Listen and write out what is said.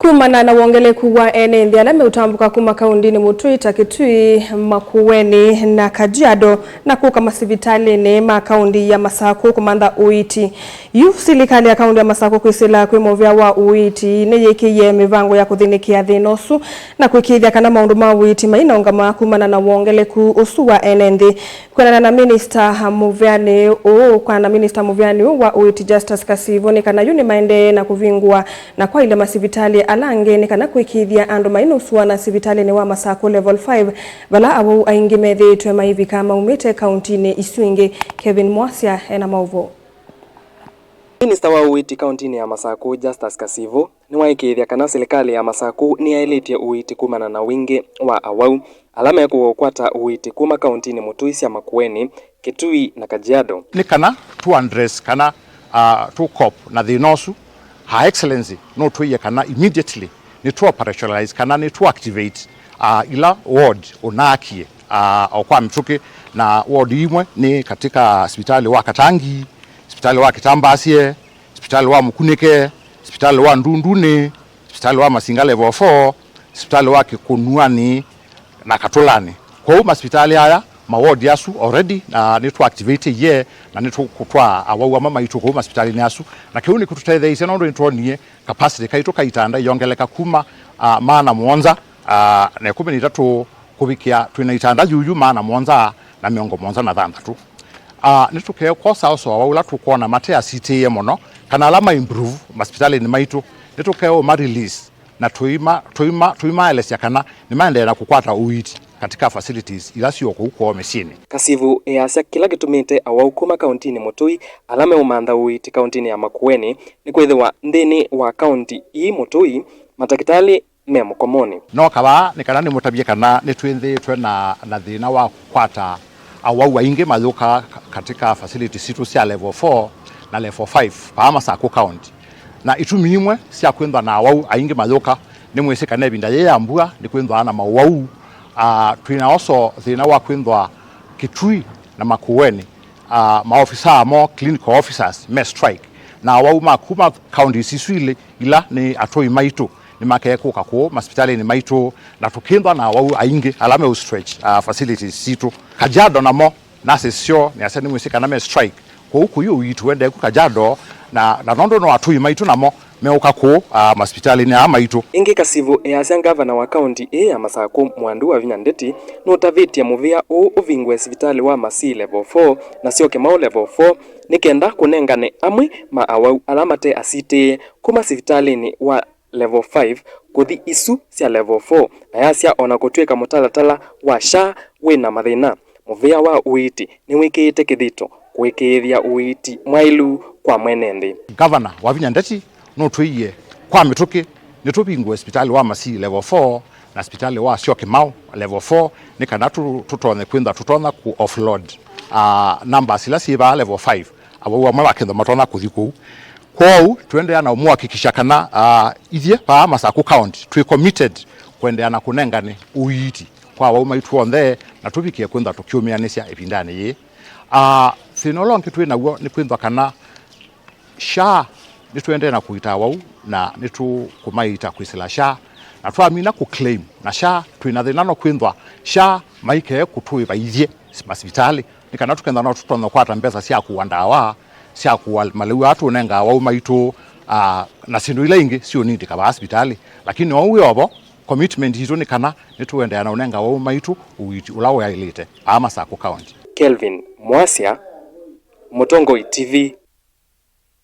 Kumana na wongeleku wa enenthi ala meutambuka kuma kauntini Mutui, Kitui, Makueni na Kajiado na kuka masivitalini ma kaunti ya Masaku kumantha Uiiti. Silikali ya kaunti ya Masaku kwisila muvia wa Uiiti niyikitie mivango ya kuthinikia thina na kuikiithya kana maundu ma Uiiti mainaungama kumana na wongeleku usu wa enenthi. Kwana na minister muviani wa Uiiti Justus Kasivoni kana yuni maende na kuvingwa na kwa ile masivitali alange ni kana kuikiithya andu mainuswa na sivitalini wa Masaku level 5 vala Awau aingi methetwe maivi kama umite kauntini isuingi. Kevin Mwasya ena mauvo. Minister wa Uiiti kauntini ya Masaku Justus Kasivu ni waikiithya kana Silikali ya Masaku ni yailitie Uiiti kumana na wingi wa Awau alama ya kukwata Uiiti kuma kauntini Mutui cia Makueni, Kitui na Kajiado. Ni kana tu address kana tu cop na thina usu Her Excellency no tuiye kana immediately ni tu operationalize kana ni tu activate ila ward onakie kwa mtuke na ward imwe ni katika hospitali wa Katangi, hospitali wa Kitambasie, hospitali wa Mukunike, hospitali wa Ndundune, hospitali wa Masinga level 4, hospitali wa Kikunuani na Katolani. Kwa hiyo hospitali haya maward yasu already na nitu activate ye na nitu kutwa Awau mama itu kwa hospitali yasu na kiuni kututethia ise nondo nitonie capacity kaito kaitanda yongeleka kuma maana muonza na 13 kubikia twina itanda yuyu maana muonza na miongo muonza na thanthatu nitu ke kosa oso Awau la tukona mate asite mono kana alama improve hospitali ni maitu nitu ke o ma release na tuima elesya kana ni maende na kukwata Uiiti katika facilities ila sio huko meshini. Kasivu yasya kila gitumite Awau kuma kauntini Mutui alame umantha Uiiti kauntini ya Makueni ni kwithwa nthini wa kaunti ii Mutui matakitali me mukomoni. No kaba ni kana ni mutabie kana ni twinthitwe na thina wa kwata Awau aingi mathuka katika facilities situ cia level 4 na level 5 pa Masaku county. Na itumi imwe cia kwithwa na Awau aingi mathuka ni mwisika na binda ye ambua ni kwithwa na Awau twina also thina wa kwithwa Kitui na Makueni maofisa mo clinical officers me strike na Awau makuma county siswile ila ni atoi maitu ni makekuka ko hospitali ni maitu na tukindwa na Awau aingi alame stretch facilities situ. Kajiado na mo nasi sio ni aseni mwisika na me strike ko huku yu itwende ku Kajiado na nondo no atoi maitu na mo meuka ko hospitali ni ama itu. Ingi Kasivu yasya gavana wa kaunti ya Masaku mwandu wa vinyandeti no tavitia muvia uvingwe hospitali wa Masi level 4 na sio kemau level 4 nikenda kunengane amwe ma Awau alamate asite kuma hospitalini wa level 5 kuthi isu cia level 4 ayasya ona kutweka mutalatala wa sha wina mathina. Muvia wa Uiiti ni wikite kithito kuikiithya Uiiti mwailu kwa mwenenthi. Governor wa vinyandeti no tuiye kwa mituki nitubingwe hospitali wa Masi level 4 na hospitali wa sio kemau level 4 ni kana tutone kwinda tutona ku offload numbers ila siba level 5 abo wa mabakendo matona kuthiku kwao tuende na umuhakikisha kana ithie pa Masaku county twi committed kwendea na kunengane Uiiti kwa Awau maitu onthe na tubikie kwinda tukiumianisya ipindani yi thina longi twi naguo ni kwindwa kana sha nituende na kuita Awau na nitu kumaita kwisila sha na twamina ku claim na sha twina thina no kwindwa sha maike kutui baithie hospitali nikana tukenda no tutono kwata mbesa cia kuandawa cia kuwa maliu atu nenga Awau maitu na sindu ile ingi sio nindi kaba hospitali lakini Awau yobo commitment hizo nikana nituende na unenga Awau maitu Uiiti ulawo ya ilite Masaku county. Kelvin Mwasya, Mutongoi TV.